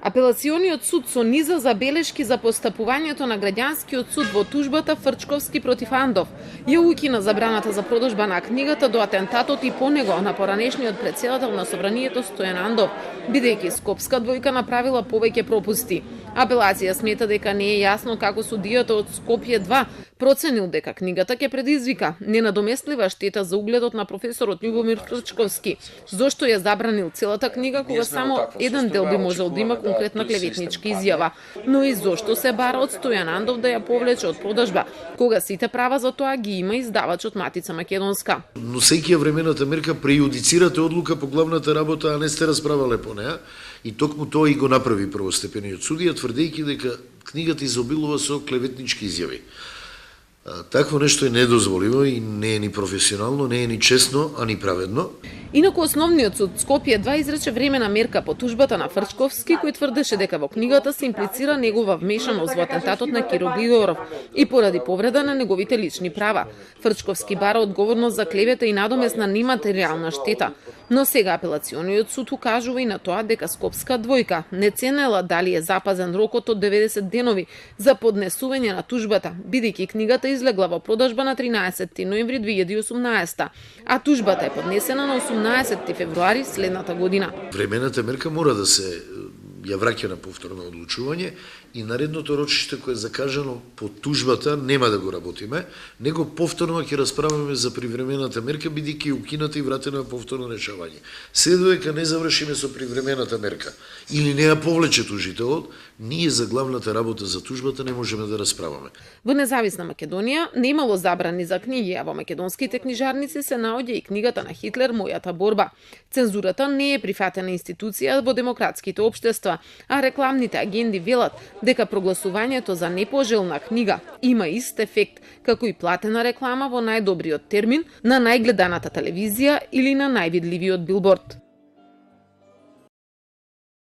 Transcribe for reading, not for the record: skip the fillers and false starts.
Апелациониот суд со низа забелешки за постапувањето на граѓанскиот суд во тужбата Фрчковски против Андов ја укина забраната за продажба на книгата до атентатот и по него на поранешниот претседател на Собранието Стојан Андов, бидејќи Скопска двојка направила повеќе пропусти. Апелација смета дека не е јасно како судијата од Скопје 2 проценил дека книгата ќе предизвика ненадоместлива штета за угледот на професорот Љубомир Фрчковски, зошто ја забранил целата книга кога само еден дел би можел да има конкретна клеветничка изјава, но и зошто се бара од Стојан Андов да ја повлече од продажба, кога сите права за тоа ги има издавачот Матица Македонска. Но секија времената мерка прејудицирате одлука по главната работа, а не сте расправале по неа, и токму тоа и го направи првостепениот судија, тврдејќи дека книгата изобилува со клеветнички изјави. Такво нешто е недозволиво и не е ни професионално, не е ни честно, а ни праведно. Инаку основниот суд Скопје 2 изрече времена мерка по тужбата на Фрчковски, кој тврдеше дека во книгата се имплицира негова вмешаност во атентатот на Киро Глигоров и поради повреда на неговите лични права. Фрчковски бара одговорност за клевета и надомесна нематеријална штета, но сега апелациониот суд укажува и на тоа дека Скопска двојка не ценела дали е запазен рокот од 90 денови за поднесување на тужбата, бидејќи книгата излегла во продажба на 13 ноември 2018, а тужбата е поднесена на 18 февруари следната година. Времената мерка мора да се ја враќа на повторно одлучување и наредното рочиште кое е закажано по тужбата нема да го работиме, него повторно ќе расправаме за привремената мерка, бидејќи укината и вратена на повторно решавање. Се додека не завршиме со привремената мерка или не ја повлече тужителот, ние за главната работа за тужбата не можеме да расправаме. Во независна Македонија немало забрани за книги, а во македонските книжарници се наоѓа и книгата на Хитлер "Мојата борба". Цензурата не е прифатена институција во демократските општества, а рекламните агенди велат дека прогласувањето за непожелна книга има ист ефект како и платена реклама во најдобриот термин на најгледаната телевизија или на највидливиот билборд.